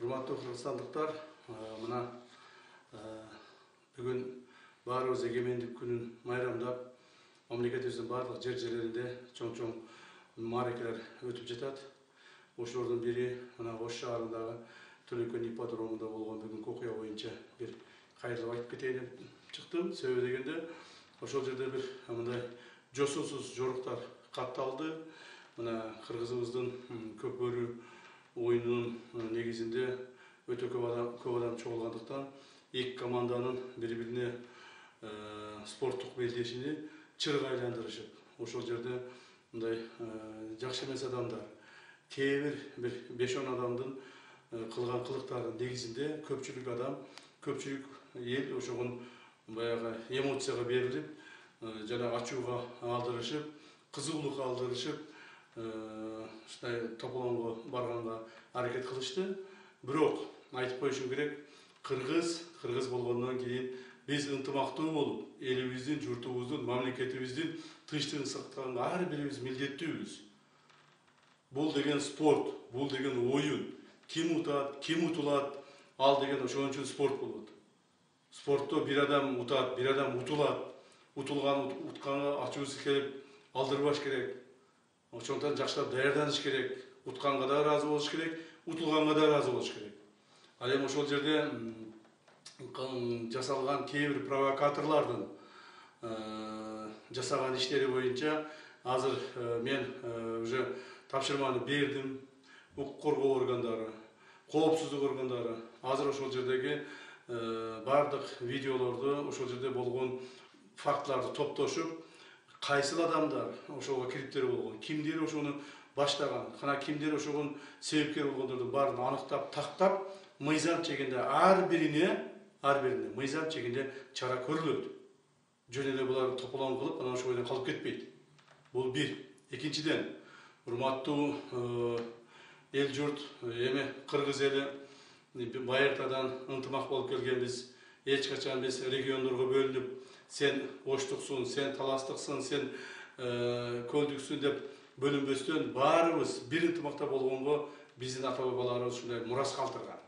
Урматтуу кыргызстандыктар, мына бүгүн баарыбыз эгемендик күнүн майрамдап, мамлекетибиздин барлык жерлеринде чоң мааракелер өтүп жатат. Ошолордун бири мына Ош шаарындагы Төлөкөн ипподромунда болгон бүгүнкү окуя боюнча бир кайрылып айтып кетейин деп чыктым. Себеби дегенде, ошол жерде бир мындай жосунсуз жоруктар катталды. Мына кыргызыбыздын көкбөрү оюнунун негизинде өтө көп адам чогулгандыктан эки команданын бири-бирине спорттук белдешини чырга айландырышып, ошол жерде мындай жакшы эмес адамдар, кээ бир 5-10 адамдын кылган кылыктарынын негизинде көпчүлүк эл ошогун баягы эмоцияга берилип, жана ачууга алдырышып, кызуулукка алдырышып, ушундай тополоңго барганга аракет кылышты. Бирок айтып коюшум керек, кыргыз болгондон кийин биз ынтымактуу болуп, элибиздин, журтубуздун, мамлекетибиздин тынчтыгын сактаганга ар бирибиз милдеттүүбүз. Бул деген спорт, бул деген оюн. Ким утат, ким утулат, ал деген ошон үчүн спорт болот. Спортто бир адам утат, бир адам утулат. Утканга ачуусу келип алдырбаш керек. Ошондон жакшылап даярданыш керек. Утканга да ыраазы болуш керек, утулганга да ыраазы болуш керек. Ал эми ошол жерде жасалган кээ бир провокаторлордун жасаган иштери боюнча азыр мен уже тапшырманы бердим. Укук коргоо органдары, коопсуздук органдары азыр ошол жердеги бардык видеолорду, ошол жерде болгон фактыларды топтошуп, кайсыл адамдар ошого кириптер болгон, кимдер ошону баштаган, кана кимдер ошогон себепкер болгондордун баарын аныктап, тактап, мыйзам чегинде ар бирине мыйзам чегинде чара көрүлөт. Жөн эле булар тополоң кылып, анан ошол бойдон калып кетпейт. Бул бир. Экинчиден, урматтуу эл журт, эми кыргыз эли байыртадан ынтымак болуп келгенбиз. Эч качан биз региондорго бөлүнүп, сен оштуксуң, сен таластыксың, сен көлдүксүң деп бөлүнбөстөн баарыбыз бир ынтымакта болгонго биздин ата бабаларыбыз ушундай мурас калтырган.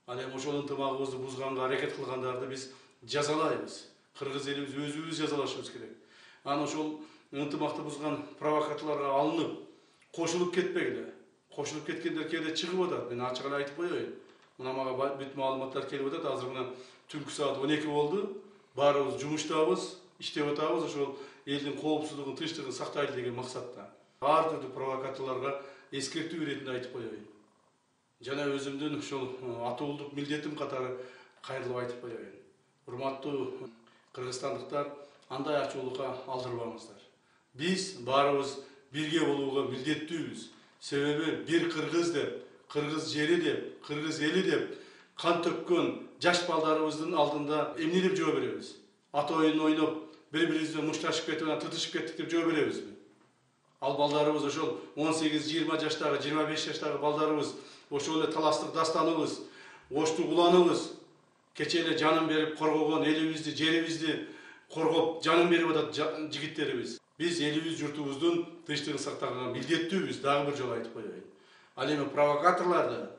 Ал эми ошол ынтымагыбызды бузганга аракет кылгандарды биз жазалайбыз. Кыргыз элибиз өзүбүз жазалашыбыз керек. Анан ошол ынтымакты бузган провокаторлорго алынып, кошулуп кетпегиле. Кошулуп кеткендер кээде чыгып атат. Мен ачык эле айтып коеюн. Мына мага бүт маалыматтар келип атат. Азыр мына түнкү саат 12 болду. Баарыбыз жумуштабыз, иштеп атабыз, ошол элдин коопсуздугун, тынчтыгын сактайлы деген максатта. Ар түрдүү провокаторлорго эскертүү иретинде айтып коеюн. Жана өзүмдүн ушул атуулук милдетим катары кайрылып айтып коеюн. Урматтуу кыргызстандыктар, андай ачуулукка алдырбаңыздар. Биз баарыбыз бирге болууга милдеттүүбүз. Себеби бир кыргыз деп, кыргыз жери деп, кыргыз эли деп кан төккөн жаш балдарыбыздын алдында эмне деп жооп беребиз? Ата оюн ойноп, бири-бирибизди мушташып кетип, тытышып кеттик деп жооп беребизби? Ал балдарыбыз ошол 18-20 жаштагы, 25 жаштагы балдарыбыз, ошол эле таластык дастаныбыз, оштук уланыбыз, кече эле жанын берип коргогон элибизди, жерибизди коргоп, жанын берип атат жигиттерибиз. Биз элибиз, журтубуздун тынчтыгын сактаганга милдеттүүбүз, дагы бир жолу айтып коеюн. Ал эми провокаторлорду,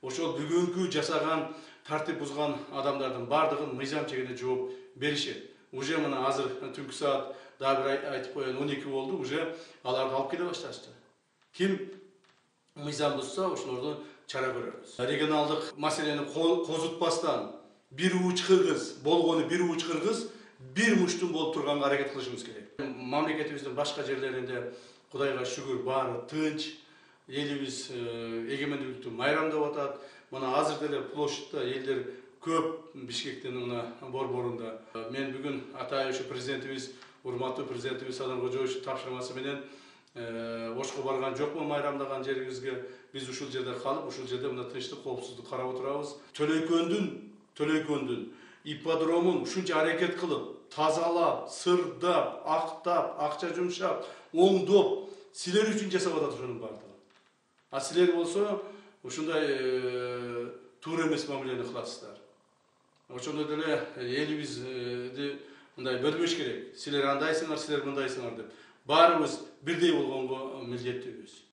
ошол бүгүнкү жасаган тартип бузган адамдардын бардыгын мыйзам чегинде жооп беришет. Уже мына азыр түнкү саат дагы бир айтып коеюн 12 болду, уже аларды алып келе башташты. Ким мыйзам бузса, ошолорду чара көрөбүз. Регионалдык маселени козутпастан бир уч кыргыз, болгону бир уч кыргыз, бир муштун болуп турганга аракет кылышыбыз керек. Мамлекетибиздин башка жерлеринде Кудайга шүгүр баары тынч, элибиз эгемендүүлүктү майрамдап атат. Мына азыр деле площадьта элдер көп, Бишкектин мына борборунда. Мен бүгүн атайын президентибиз, урматтуу президентибиз Садыр Кожоевичтин тапшырмасы менен Ошко барган жокмун майрамдаган жерибизге. Биз ушул жерде калып, ушул жерде мына тынчтык, коопсуздук карап отурабыз. Төлөкөндүн ипподромун ушунча аракет кылып, тазалап, сырдап, актап, акча жумшап, оңдоп, силер үчүн жасап атат ошонун бардыгын. А силер болсо ушундай туура эмес мамилени кыласыздар. Ошондой деле элибизди мындай бөлбөш керек. Силер андайсыңар, силер мындайсыңар деп. Баарыбыз бирдей болгонго милдеттүүбүз.